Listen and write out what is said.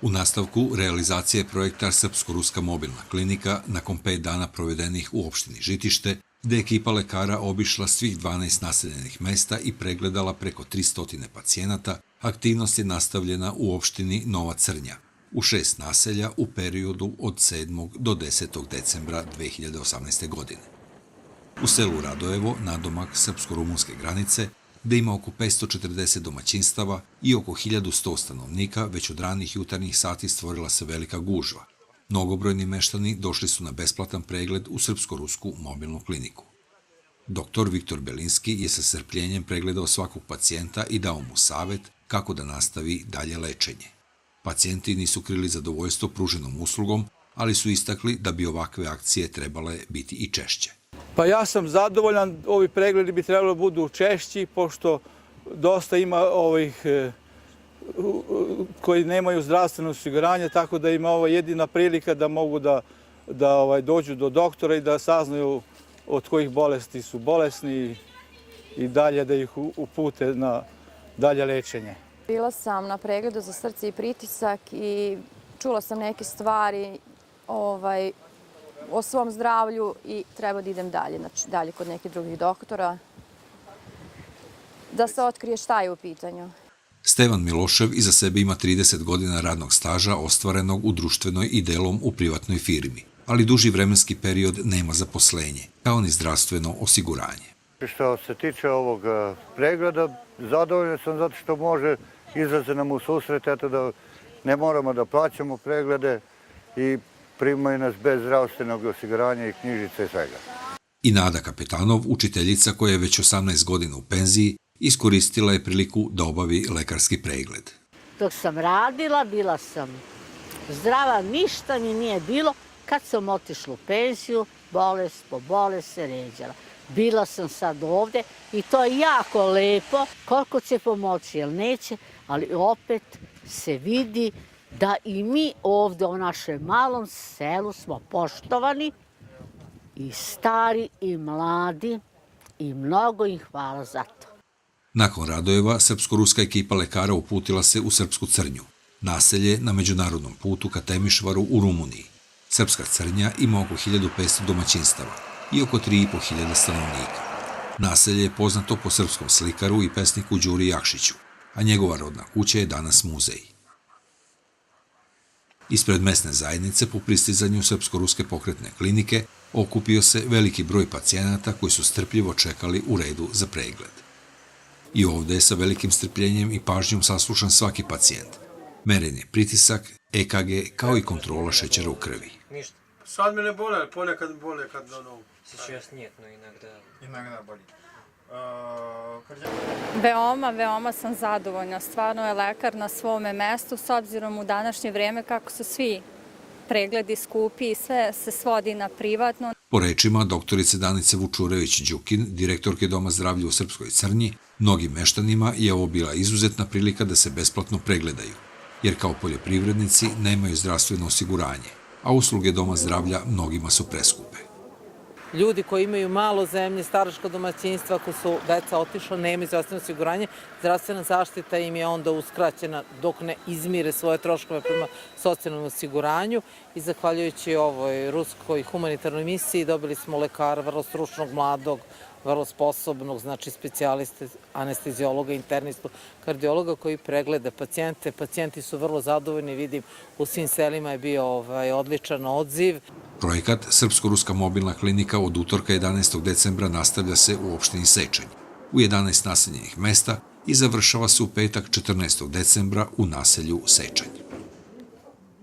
U nastavku realizacije projekta Srpsko-ruska mobilna klinika, nakon 5 dana provedenih u opštini Žitište, gde je ekipa lekara obišla svih 12 naseljenih mesta i pregledala preko 300 pacijenata, aktivnost je nastavljena u opštini Nova Crnja, u 6 naselja u periodu od 7. do 10. decembra 2018. godine. U selu Radojevo, nadomak srpsko-rumunske granice, gde ima oko 540 domaćinstava i oko 1100 stanovnika, već od ranih jutarnjih sati stvorila se velika gužva. Mnogobrojni meštani došli su na besplatan pregled u Srpsko-rusku mobilnu kliniku. Doktor Viktor Belinski je sa strpljenjem pregledao svakog pacijenta i dao mu savet kako da nastavi dalje lečenje. Pacijenti nisu krili zadovoljstvo pruženom uslugom, ali su istakli da bi ovakve akcije trebale biti i češće. Pa ja sam zadovoljan, ovi pregledi bi trebalo da budu češći, pošto dosta ima ovih koji nemaju zdravstveno osiguranje, tako da ima ovo jedina prilika da mogu da dođu do doktora i da saznaju od kojih bolesti su bolesni i dalje da ih upute na dalje lečenje. Bila sam na pregledu za srce i pritisak i čula sam neke stvari o svom zdravlju i treba da idem dalje, znači dalje kod nekih drugih doktora, da se otkrije šta je u pitanju. Stevan Milošev iza sebe ima 30 godina radnog staža ostvarenog u društvenoj i delom u privatnoj firmi, ali duži vremenski period nema zaposlenje, kao ni zdravstveno osiguranje. Što se tiče ovog pregleda, zadovoljan sam zato što može izlaze nam u susret, eto da ne moramo da plaćamo preglede i primaju nas bez zdravstvenog osiguranja i knjižice i svega. I Nada Kapetanov, učiteljica koja je već 18 godina u penziji, iskoristila je priliku da obavi lekarski pregled. Dok sam radila, bila sam zdrava, ništa mi nije bilo. Kad sam otišla u penziju, bolest po bolest se ređala. Bila sam sad ovde i to je jako lepo. Koliko će pomoći, jel neće, ali opet se vidi da i mi ovde u našem malom selu smo poštovani i stari i mladi i mnogo im hvala za to. Nakon Radojeva, srpsko-ruska ekipa lekara uputila se u Srpsku Crnju, naselje na međunarodnom putu ka Temišvaru u Rumuniji. Srpska Crnja ima oko 1500 domaćinstava i oko 3500 stanovnika. Naselje je poznato po srpskom slikaru i pesniku Đuri Jakšiću, a njegova rodna kuća je danas muzej. Ispred mesne zajednice po pristizanju Srpsko-ruske pokretne klinike okupio se veliki broj pacijenata koji su strpljivo čekali u redu za pregled. I ovde je sa velikim strpljenjem i pažnjom saslušan svaki pacijent. Meren je pritisak, EKG, kao i kontrola šećera u krvi. Ništa. Sad me ne bole, ponekad bole kad do nogu. Сейчас нет, но иногда... Иногда болит. Veoma sam zadovoljna. Stvarno je lekar na svome mestu, s obzirom u današnje vrijeme kako su svi pregledi skupi i sve se svodi na privatno. Po rečima doktorice Danice Vučurević-Đukin, direktorke Doma zdravlja u Srpskoj Crnji, mnogim meštanima je ovo bila izuzetna prilika da se besplatno pregledaju, jer kao poljoprivrednici nemaju zdravstveno osiguranje, a usluge Doma zdravlja mnogima su preskupe. Ljudi koji imaju malo zemlje, staračka domaćinstva, ako su deca otišla, nemaju zdravstveno osiguranje, zdravstvena zaštita im je onda uskraćena dok ne izmire svoje troškove prema socijalnom osiguranju i zahvaljujući ovoj ruskoj humanitarnoj misiji dobili smo lekara vrlo stručnog, mladog, vrlo sposobnog, znači specijaliste, anestezijologa, internistu, kardiologa koji pregleda pacijente. Pacijenti su vrlo zadovoljni, vidim, u svim selima je bio odličan odziv. Projekat Srpsko-ruska mobilna klinika od utorka 11. decembra nastavlja se u opštini Sečanj, u 11 naseljenih mesta i završava se u petak 14. decembra u naselju Sečanj.